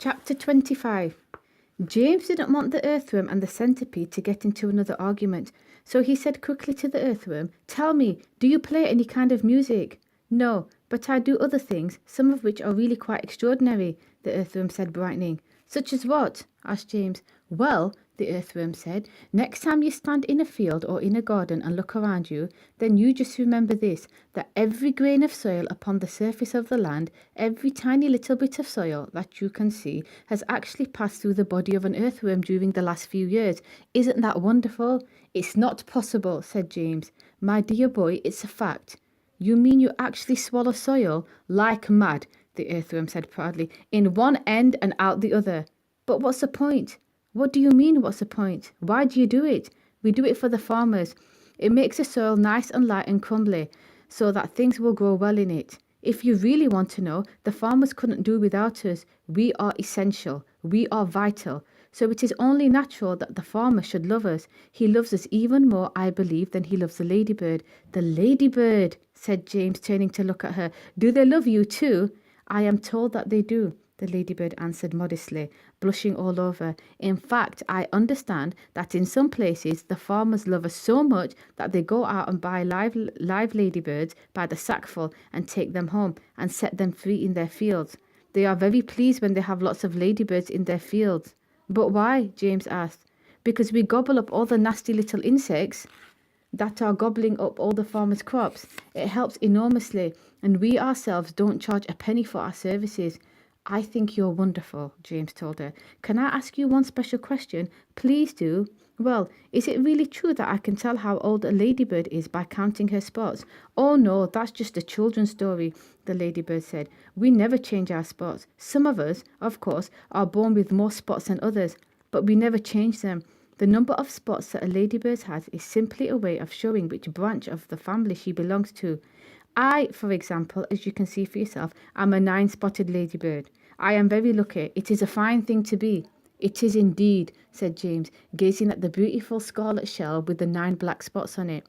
Chapter 25. James didn't want the earthworm and the centipede to get into another argument, so he said quickly to the earthworm, "Tell me, do you play any kind of music?" "No, but I do other things, some of which are really quite extraordinary," the earthworm said, brightening. "Such as what?" asked James. "Well," the earthworm said, "next time you stand in a field or in a garden and look around you, then you just remember this, that every grain of soil upon the surface of the land, every tiny little bit of soil that you can see, has actually passed through the body of an earthworm during the last few years. Isn't that wonderful?" "It's not possible," said James. "My dear boy, it's a fact." "You mean you actually swallow soil like mad," the earthworm said proudly, "in one end and out the other." "But what's the point?" "What do you mean, what's the point? Why do you do it?" "We do it for the farmers. It makes the soil nice and light and crumbly, so that things will grow well in it. If you really want to know, the farmers couldn't do without us. We are essential. We are vital. So it is only natural that the farmer should love us. He loves us even more, I believe, than he loves the ladybird." "The ladybird," said James, turning to look at her. "Do they love you too?" "I am told that they do," the ladybird answered modestly, blushing all over. "In fact, I understand that in some places the farmers love us so much that they go out and buy live ladybirds by the sackful and take them home and set them free in their fields. They are very pleased when they have lots of ladybirds in their fields." "But why?" James asked. "Because we gobble up all the nasty little insects that are gobbling up all the farmers' crops. It helps enormously, and we ourselves don't charge a penny for our services." "I think you're wonderful," James told her. "Can I ask you one special question?" "Please do." "Well, is it really true that I can tell how old a ladybird is by counting her spots?" "Oh no, that's just a children's story," the ladybird said. "We never change our spots. Some of us, of course, are born with more spots than others, but we never change them. The number of spots that a ladybird has is simply a way of showing which branch of the family she belongs to. I, for example, as you can see for yourself, am a 9-spotted ladybird. I am very lucky. It is a fine thing to be." "It is indeed," said James, gazing at the beautiful scarlet shell with the 9 black spots on it.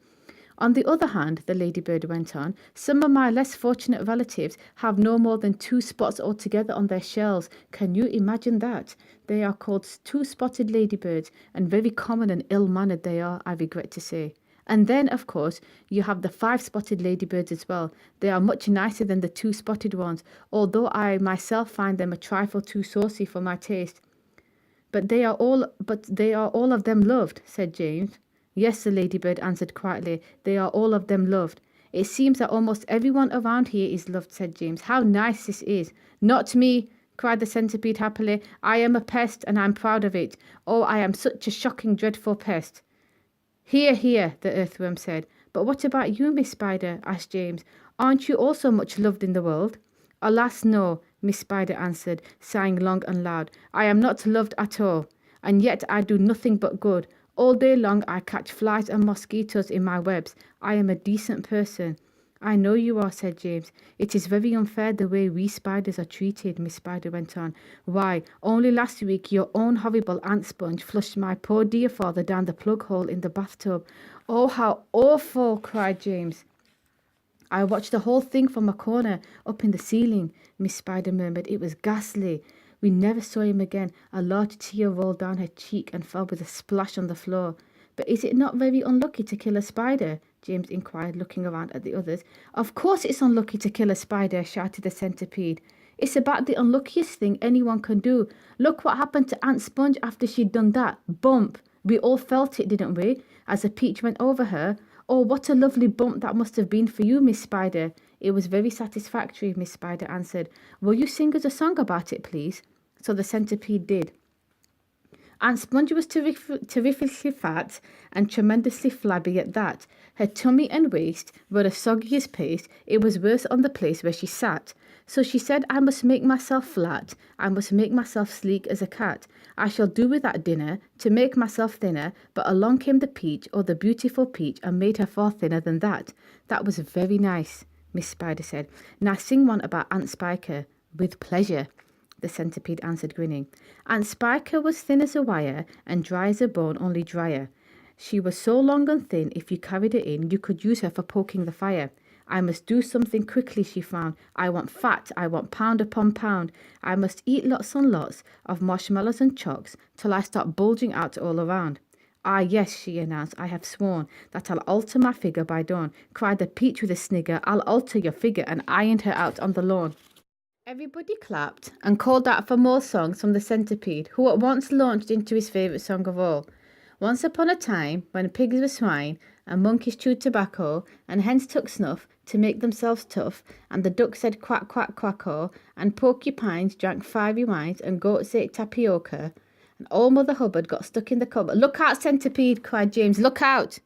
"On the other hand," the ladybird went on, "some of my less fortunate relatives have no more than 2 spots altogether on their shells. Can you imagine that? They are called 2-spotted ladybirds, and very common and ill-mannered they are, I regret to say. And then, of course, you have the 5-spotted ladybirds as well. They are much nicer than the 2-spotted ones, although I myself find them a trifle too saucy for my taste." But they are all of them loved," said James. "Yes," the ladybird answered quietly, "they are all of them loved." "It seems that almost everyone around here is loved," said James. "How nice this is." "Not me," cried the centipede happily. "I am a pest, and I'm proud of it. Oh, I am such a shocking, dreadful pest." "Hear, hear," the earthworm said. "But what about you, Miss Spider?" asked James. "Aren't you also much loved in the world?" "Alas, no," Miss Spider answered, sighing long and loud. "I am not loved at all. And yet I do nothing but good. All day long I catch flies and mosquitoes in my webs. I am a decent person." "I know you are," said James. "It is very unfair the way we spiders are treated," Miss Spider went on. "Why, only last week your own horrible ant sponge flushed my poor dear father down the plug hole in the bathtub." "Oh, how awful!" cried James. "I watched the whole thing from a corner up in the ceiling," Miss Spider murmured. "It was ghastly." We never saw him again. A large tear rolled down her cheek and fell with a splash on the floor. "But is it not very unlucky to kill a spider?" James inquired, looking around at the others. "Of course it's unlucky to kill a spider," shouted the centipede. "It's about the unluckiest thing anyone can do. Look what happened to Aunt Sponge after she'd done that. Bump! We all felt it, didn't we, as a peach went over her? Oh, what a lovely bump that must have been for you, Miss Spider." "It was very satisfactory," Miss Spider answered. "Will you sing us a song about it, please?" So the centipede did. Aunt Sponge was terrifically fat and tremendously flabby at that. Her tummy and waist were as soggy as paste. It was worse on the place where she sat. So she said, "I must make myself flat. I must make myself sleek as a cat. I shall do without dinner to make myself thinner." But along came the peach, or the beautiful peach, and made her far thinner than that. "That was very nice," Miss Spider said. "Now sing one about Aunt Spiker." "With pleasure," the centipede answered, grinning. "Aunt Spiker was thin as a wire, and dry as a bone, only drier. She was so long and thin, if you carried her in, you could use her for poking the fire. I must do something quickly, she frowned. I want fat, I want pound upon pound. I must eat lots and lots of marshmallows and chocks till I start bulging out all around. Ah, yes, she announced, I have sworn that I'll alter my figure by dawn. Cried the peach with a snigger, I'll alter your figure, and ironed her out on the lawn. Everybody clapped and called out for more songs from the centipede, who at once launched into his favourite song of all. Once upon a time, when pigs were swine, and monkeys chewed tobacco, and hens took snuff to make themselves tough, and the duck said quack, quack, quacko, and porcupines drank fiery wines, and goats ate tapioca, and old Mother Hubbard got stuck in the cupboard. Look out, centipede, cried James, look out!